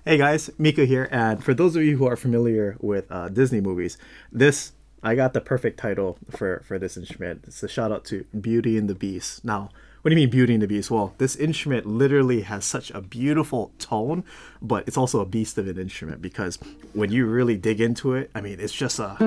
Hey guys, Mika here, and for those of you who are familiar with Disney movies, this I got the perfect title for this instrument. It's a shout out to Beauty and the Beast. Now, what do you mean Beauty and the Beast? Well, this instrument literally has such a beautiful tone, but it's also a beast of an instrument because when you really dig into it, I mean, it's just a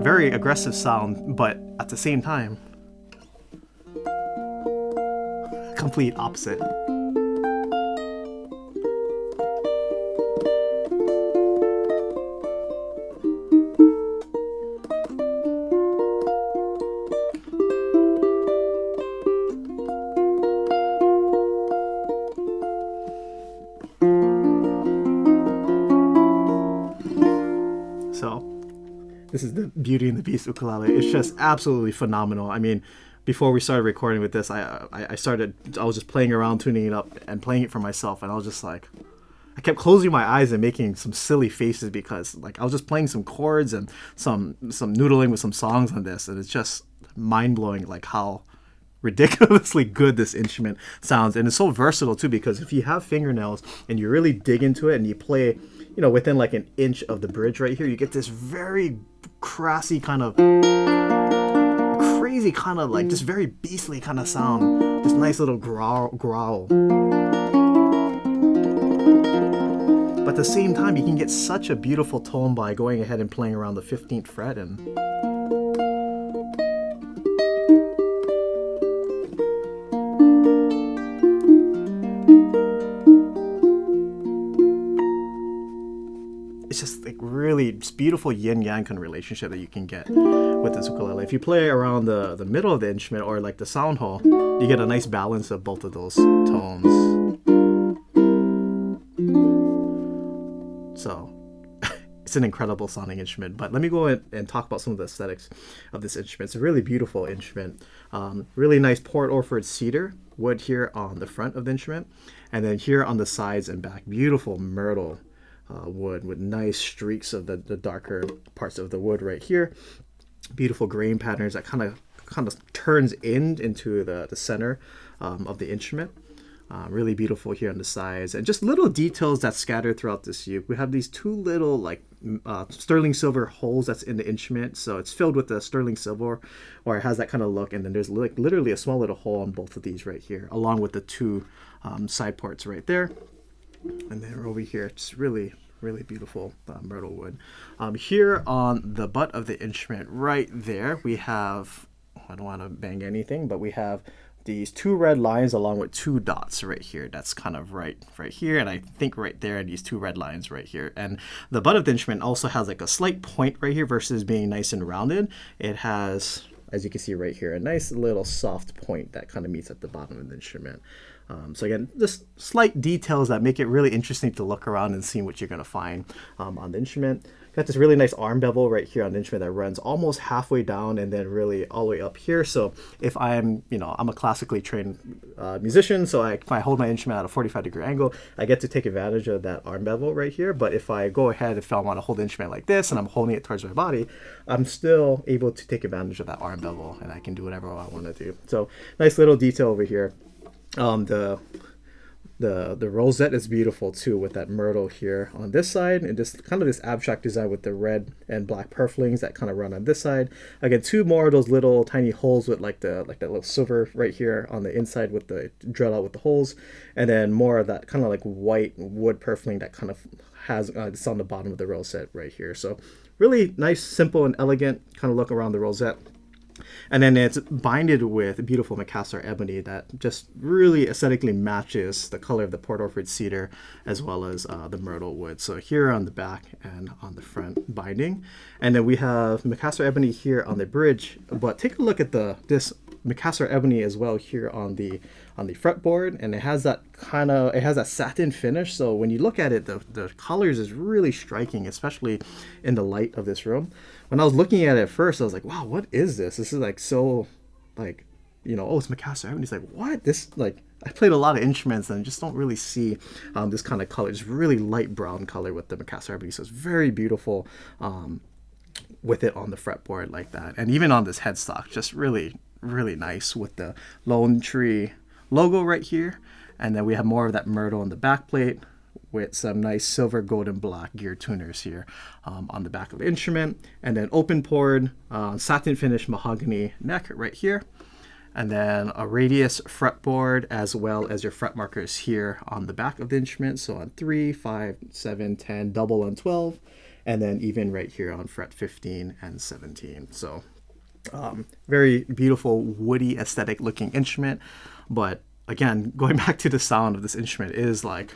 very aggressive sound, but at the same time, complete opposite. So this is the Beauty and the Beast ukulele. It's just absolutely phenomenal. I mean, before we started recording with this, I was just playing around, tuning it up, and playing it for myself, and I was just like, I kept closing my eyes and making some silly faces because like I was just playing some chords and some noodling with some songs on this, and it's just mind blowing like how ridiculously good this instrument sounds. And it's so versatile too, because if you have fingernails and you really dig into it and you play, within like an inch of the bridge right here, you get this very crassy kind of crazy kind of like just very beastly kind of sound, this nice little growl. But at the same time, you can get such a beautiful tone by going ahead and playing around the 15th fret, and it's just like really just beautiful yin yang kind of relationship that you can get with this ukulele. If you play around the middle of the instrument or like the sound hole, you get a nice balance of both of those tones. So it's an incredible sounding instrument. But let me go ahead and talk about some of the aesthetics of this instrument. It's a really beautiful instrument. Really nice Port Orford cedar wood here on the front of the instrument, and then here on the sides and back, beautiful myrtle wood with nice streaks of the darker parts of the wood right here. Beautiful grain patterns that kind of turns into the center of the instrument. Really beautiful here on the sides, and just little details that scattered throughout this uke. We have these two little like sterling silver holes that's in the instrument, so it's filled with the sterling silver, or it has that kind of look. And then there's like literally a small little hole on both of these right here, along with the two side ports right there. And then over here, it's really beautiful myrtle wood. Here on the butt of the instrument right there, we have, I don't want to bang anything, but we have these two red lines along with two dots right here. That's kind of right here, and I think right there, and these two red lines right here. And the butt of the instrument also has like a slight point right here versus being nice and rounded. It has, as you can see right here, a nice little soft point that kind of meets at the bottom of the instrument. So again, just slight details that make it really interesting to look around and see what you're going to find on the instrument. Got this really nice arm bevel right here on the instrument that runs almost halfway down and then really all the way up here. So if I'm a classically trained musician, so if I hold my instrument at a 45-degree angle, I get to take advantage of that arm bevel right here. But if I go ahead, if I want to hold the instrument like this and I'm holding it towards my body, I'm still able to take advantage of that arm bevel, and I can do whatever I want to do. So nice little detail over here. The rosette is beautiful too, with that myrtle here on this side, and just kind of this abstract design with the red and black purflings that kind of run on this side. Again, two more of those little tiny holes with like that little silver right here on the inside with the drill out with the holes, and then more of that kind of like white wood purfling that kind of has it's on the bottom of the rosette right here. So really nice, simple, and elegant kind of look around the rosette. And then it's binded with beautiful Macassar ebony that just really aesthetically matches the color of the Port Orford cedar as well as the myrtle wood. So here on the back and on the front binding. And then we have Macassar ebony here on the bridge. But take a look at this Macassar ebony as well here on the fretboard, and it has that satin finish. So when you look at it, the colors is really striking, especially in the light of this room. When I was looking at it at first, I was like, wow, what is this? This is like so like, oh, it's Macassar ebony. It's like, what? This, like, I played a lot of instruments and just don't really see this kind of color. It's really light brown color with the Macassar ebony, so it's very beautiful with it on the fretboard like that. And even on this headstock, just really really nice with the Lone Tree logo right here. And then we have more of that myrtle on the back plate with some nice silver, gold, and black gear tuners here on the back of the instrument. And then open poured satin finish mahogany neck right here. And then a radius fretboard as well as your fret markers here on the back of the instrument. So on 3, 5, 7, 10, double on 12, and then even right here on fret 15 and 17. So very beautiful, woody, aesthetic looking instrument. But again, going back to the sound of this instrument is like,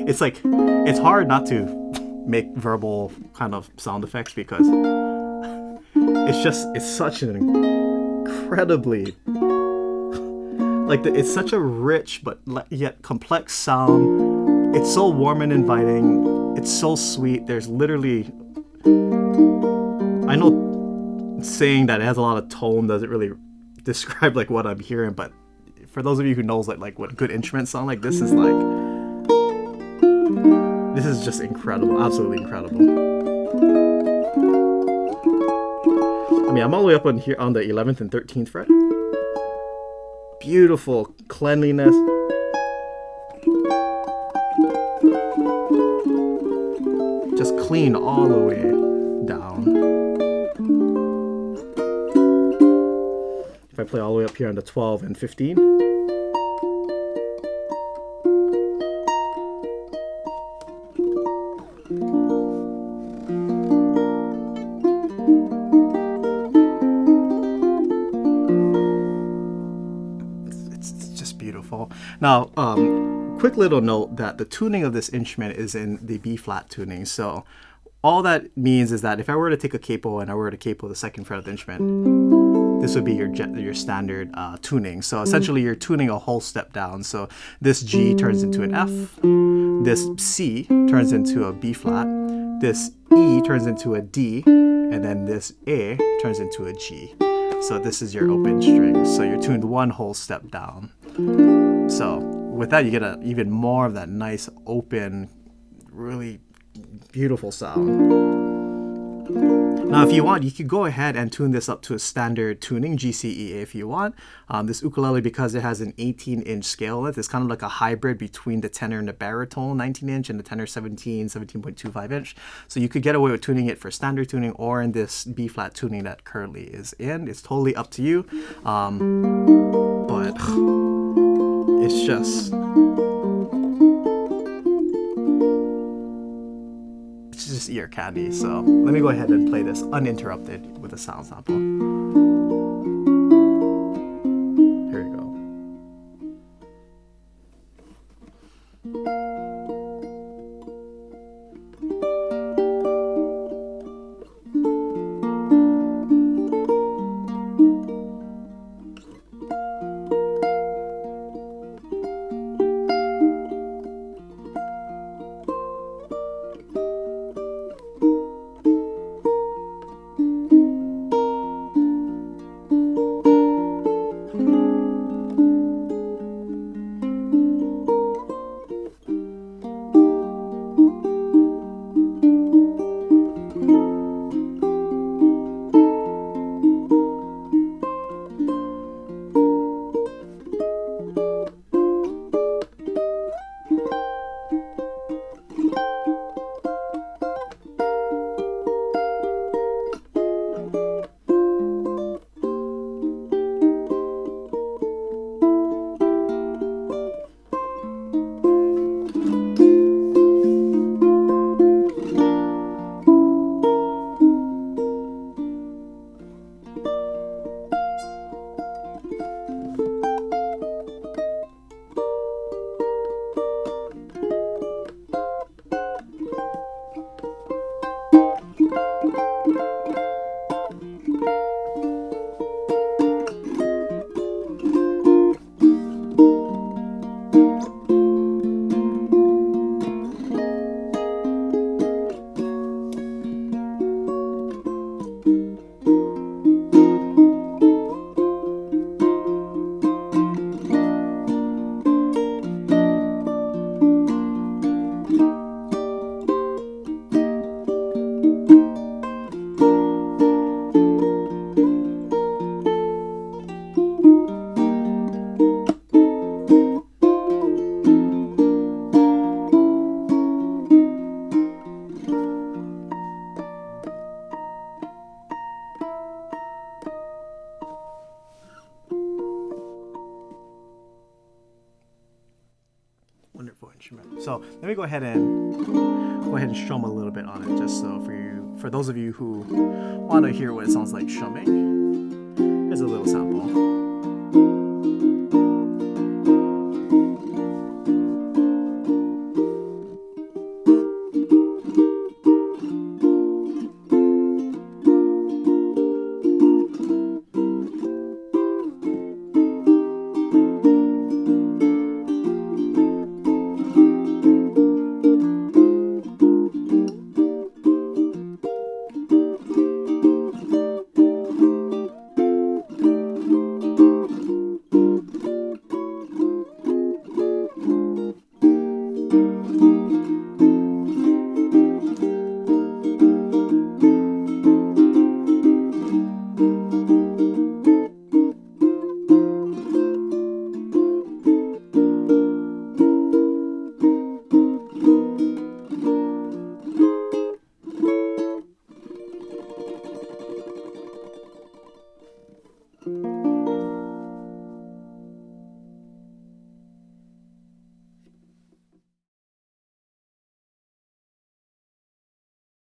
it's like, it's hard not to make verbal kind of sound effects because it's such an incredibly, like, it's such a rich but yet complex sound. It's so warm and inviting. It's so sweet. There's literally, I know saying that it has a lot of tone doesn't really describe like what I'm hearing, but for those of you who knows like what good instruments sound like, this is just incredible, absolutely incredible. I mean, I'm all the way up on here on the 11th and 13th fret. Beautiful cleanliness. Just clean all the way down. If I play all the way up here on the 12 and 15. Now, quick little note that the tuning of this instrument is in the B flat tuning. So all that means is that if I were to take a capo and I were to capo the second fret of the instrument, this would be your standard tuning. So essentially you're tuning a whole step down. So this G turns into an F, this C turns into a B flat, this E turns into a D, and then this A turns into a G. So this is your open string. So you're tuned one whole step down. So with that, you get even more of that nice, open, really beautiful sound. Now, if you want, you could go ahead and tune this up to a standard tuning, GCEA if you want. This ukulele, because it has an 18-inch scale length, it's kind of like a hybrid between the tenor and the baritone 19-inch and the tenor 17.25 inch. So you could get away with tuning it for standard tuning or in this B-flat tuning that currently is in. It's totally up to you. But it's just ear candy. So let me go ahead and play this uninterrupted with a sound sample. Here we go. Wonderful instrument. So let me go ahead and strum a little bit on it, just so for those of you who want to hear what it sounds like strumming. Here's a little sample.